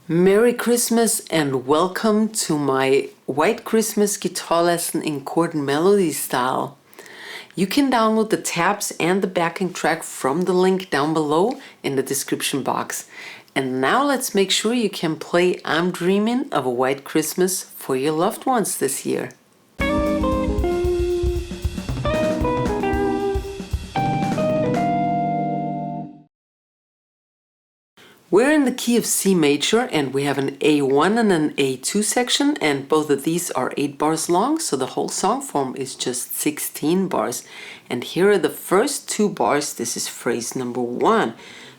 Merry Christmas and welcome to my White Christmas guitar lesson in chord and melody style. You can download the tabs and the backing track from the link down below in the description box. And now let's make sure you can play I'm Dreaming of a White Christmas for your loved ones this year. We're in the key of C major and we have an A1 and an A2 section, and both of these are 8 bars long, so the whole song form is just 16 bars. And here are the first 2 bars. This is phrase number 1.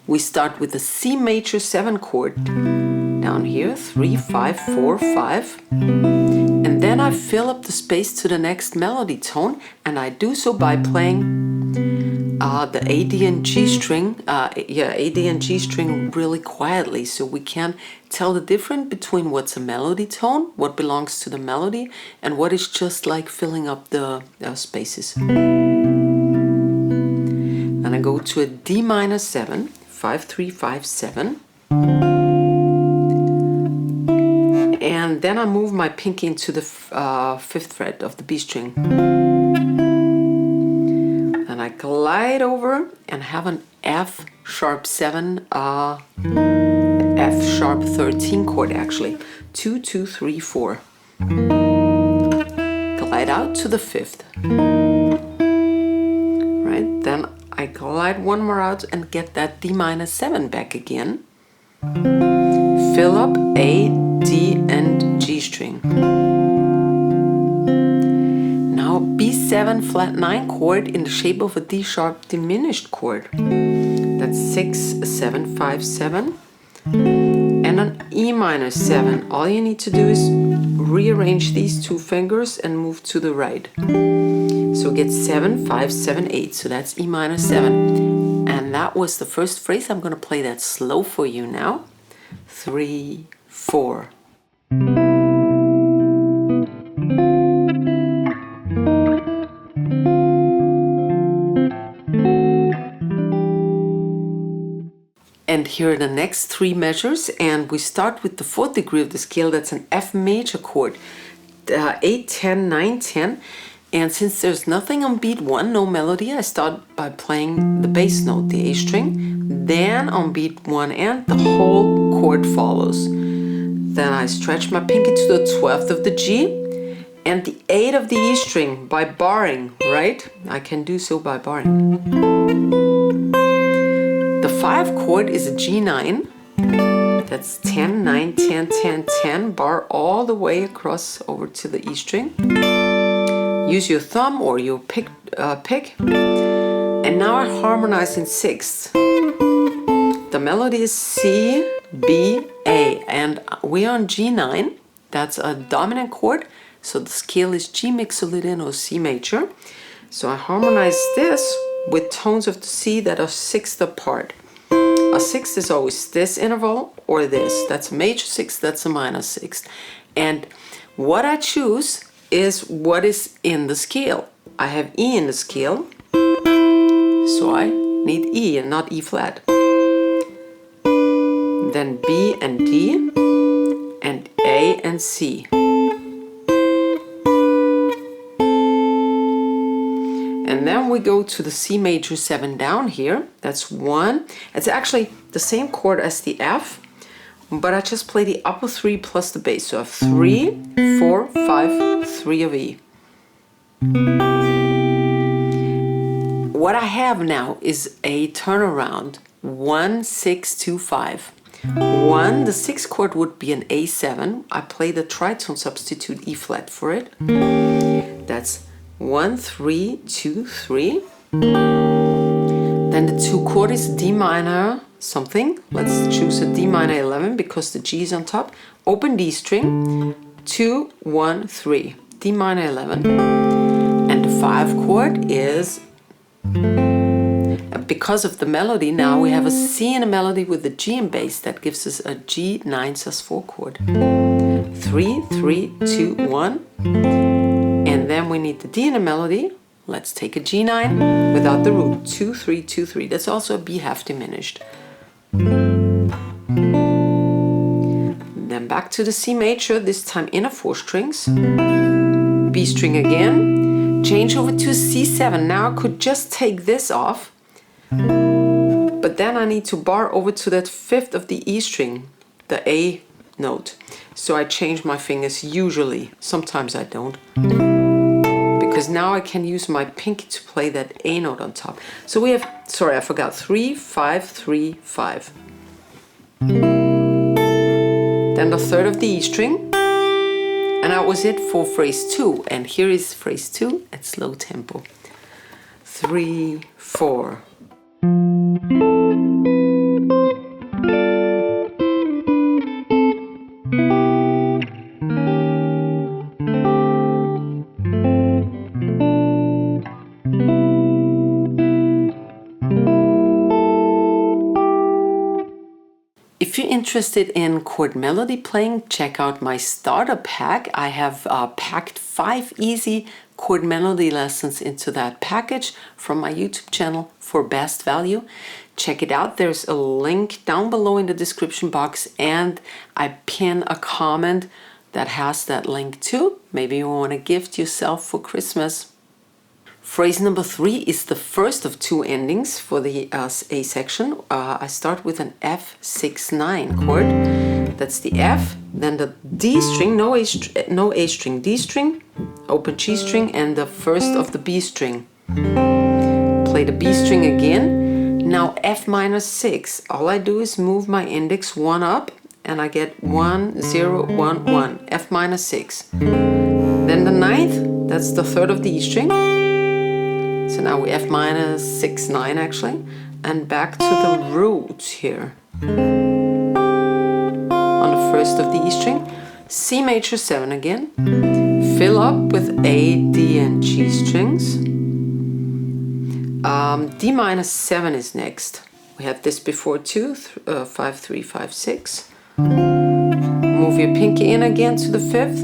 We start with the C major 7 chord down here, 3, 5, 4, 5. And then I fill up the space to the next melody tone, and I do so by playing the A, D, and G string, A, D, and G string really quietly, so we can tell the difference between what's a melody tone, what belongs to the melody, and what is just like filling up the spaces. And I go to a D minor 7, 5, 3, 5, 7. And then I move my pinky into the 5th fret of the B string. I glide over and have an F sharp 7, F sharp 13 chord actually. 2, 2, 3, 4. Glide out to the 5th. Right, then I glide one more out and get that D minor 7 back again. Fill up A, D, and G string. B7 flat 9 chord in the shape of a D sharp diminished chord. That's 6, 7, 5, 7. And an E minor 7. All you need to do is rearrange these 2 fingers and move to the right. So get 7, 5, 7, 8. So that's E minor 7. And that was the first phrase. I'm going to play that slow for you now. 3, 4. And here are the next 3 measures, and we start with the 4th degree of the scale. That's an F major chord, 8, 10, 9, 10. And since there's nothing on beat 1, no melody, I start by playing the bass note, the A string. Then on beat 1 and the whole chord follows. Then I stretch my pinky to the 12th of the G and the 8 of the E string by barring, right? I can do so by barring. The 5 chord is a G9. That's 10, 9, 10, 10, 10. Bar all the way across over to the E string. Use your thumb or your pick. And now I harmonize in 6th. The melody is C, B, A. And we are on G9. That's a dominant chord. So the scale is G mixolydian or C major. So I harmonize this with tones of the C that are 6th apart. A 6th is always this interval or this. That's a major 6th, that's a minor 6th. And what I choose is what is in the scale. I have E in the scale, so I need E and not E flat. Then B and D, and A and C. we go to the C major 7 down here. That's 1. It's actually the same chord as the F, but I just play the upper 3 plus the bass. So I have 3, 4, 5, 3 of E. What I have now is a turnaround 1, 6, 2, 5. 1, the 6th chord would be an A7. I play the tritone substitute E flat for it. That's 1, 3, 2, 3. Then the 2 chord is D minor something. Let's choose a D minor 11 because the G is on top. Open D string, 2, 1, 3. D minor 11. And the 5 chord is, because of the melody, now we have a C in a melody with a G in bass. That gives us a G9 sus4 chord. 3, 3, 2, 1. And then we need the D in a melody. Let's take a G9 without the root. 2, 3, 2, 3. That's also a B half diminished. Then back to the C major, this time inner 4 strings. B string again. Change over to C7. Now I could just take this off, but then I need to bar over to that 5th of the E string, the A note. So I change my fingers usually. Sometimes I don't. Because now I can use my pinky to play that A note on top. So we have, sorry, I forgot, 3, 5, 3, 5. Then the 3rd of the E string. And that was it for phrase 2. And here is phrase 2 at slow tempo. 3, 4. If you're interested in chord melody playing, check out my starter pack. I have packed 5 easy chord melody lessons into that package from my YouTube channel for best value. Check it out. There's a link down below in the description box, and I pin a comment that has that link too. Maybe you want to gift yourself for Christmas. Phrase number 3 is the first of 2 endings for the A section. I start with an F6-9 chord. That's the F, then the D string, no A string, D string, open G string, and the 1st of the B string. Play the B string again. Now F minor 6. All I do is move my index 1 up, and I get 1, 0, 1, 1. F minor 6. Then the 9th, that's the 3rd of the E string. So now we F minor 6, 9 actually, and back to the root here. On the 1st of the E string, C major 7 again, fill up with A, D, and G strings. D minor 7 is next. We had this before too, 5, 3, 5, 6. Move your pinky in again to the 5th,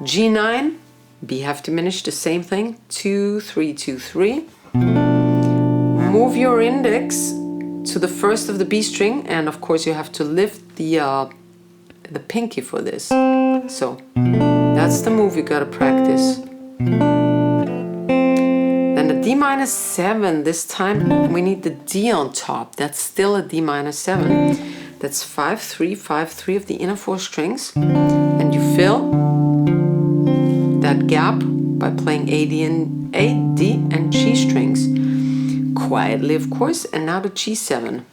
G9, B half diminished, the same thing, 2, 3, 2, 3. Move your index to the 1st of the B string, and of course you have to lift the pinky for this. So that's the move you gotta practice. Then the D minor 7, this time we need the D on top. That's still a D minor 7. That's 5, 3, 5, 3 of the inner 4 strings, and you fill that gap by playing A, D, and G strings. Quietly, of course, and now the G7.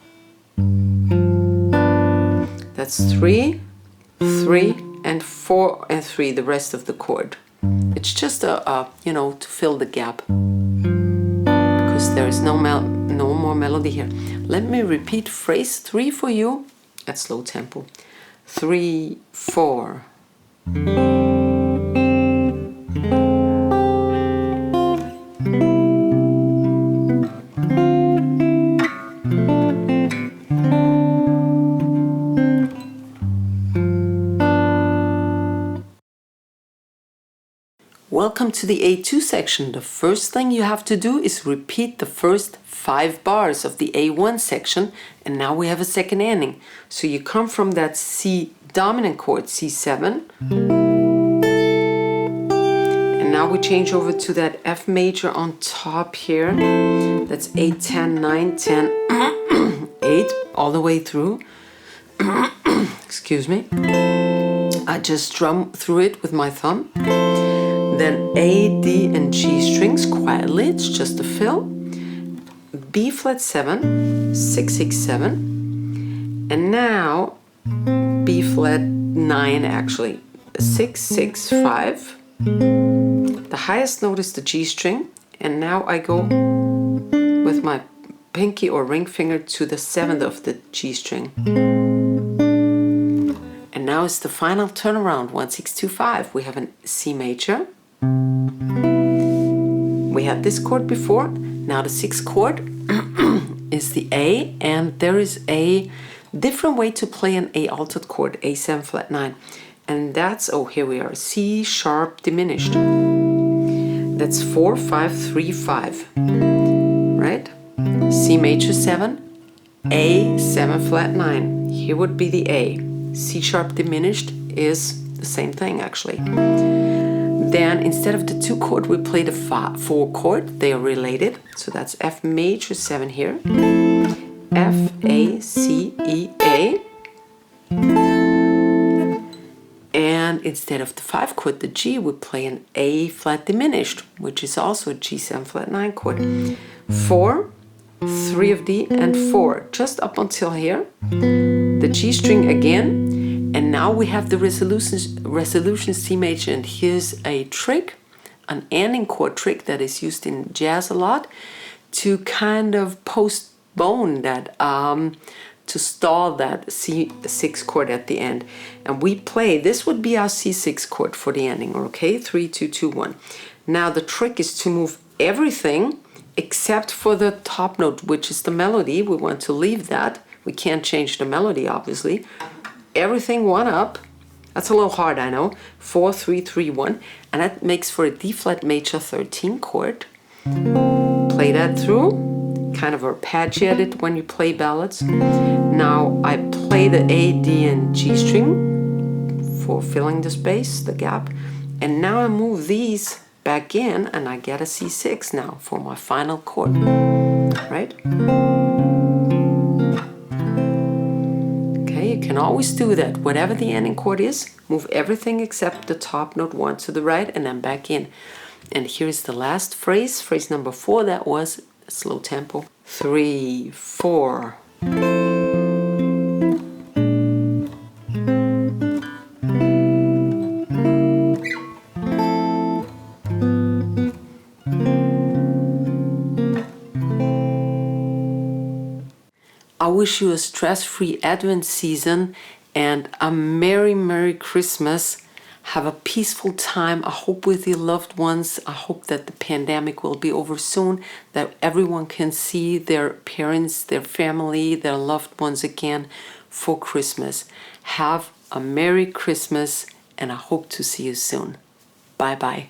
That's 3, 3, and 4 and 3, the rest of the chord. It's just to fill the gap, because there is no more melody here. Let me repeat phrase 3 for you at slow tempo. 3, 4. Welcome to the A2 section. The first thing you have to do is repeat the first 5 bars of the A1 section, and now we have a second ending. So you come from that C dominant chord, C7, and now we change over to that F major on top here. That's 8, 10, 9, 10, 8, all the way through. Excuse me. I just strum through it with my thumb. Then A, D, and G strings quietly, it's just a fill. B flat 7, 6, 6, 7. And now B flat 9 actually. 6, 6, 5. The highest note is the G string. And now I go with my pinky or ring finger to the 7th of the G string. And now it's the final turnaround, 1, 6, 2, 5. We have a C major. We had this chord before. Now the 6th chord is the A, and there is a different way to play an A altered chord, A7 flat 9. And that's, oh, here we are, C sharp diminished. That's 4, 5, 3, 5. Right? C major 7, A7 flat 9. Here would be the A. C sharp diminished is the same thing actually. Then instead of the 2 chord, we play the 4 chord. They are related. So that's F major 7 here. F, A, C, E, A. And instead of the 5 chord, the G, we play an A flat diminished, which is also a G7 flat 9 chord. 4, 3 of D, and 4, just up until here. The G string again. And now we have the resolution C major, and here's a trick, an ending chord trick that is used in jazz a lot to kind of postpone that, to stall that C6 chord at the end. And we play, this would be our C6 chord for the ending, okay? 3, 2, 2, 1. Now the trick is to move everything except for the top note, which is the melody. We want to leave that. We can't change the melody, obviously. Everything one up. That's a little hard, I know. 4, 3, 3, 1. And that makes for a D flat major 13 chord. Play that through. Kind of arpeggiate it when you play ballads. Now I play the A, D, and G string for filling the space, the gap. And now I move these back in and I get a C6 now for my final chord. Right? You can always do that. Whatever the ending chord is, move everything except the top note 1 to the right and then back in. And here's the last phrase, phrase number 4. That was a slow tempo. 3, 4. I wish you a stress-free Advent season and a Merry, Merry Christmas. Have a peaceful time. I hope with your loved ones. I hope that the pandemic will be over soon, that everyone can see their parents, their family, their loved ones again for Christmas. Have a Merry Christmas, and I hope to see you soon. Bye-bye.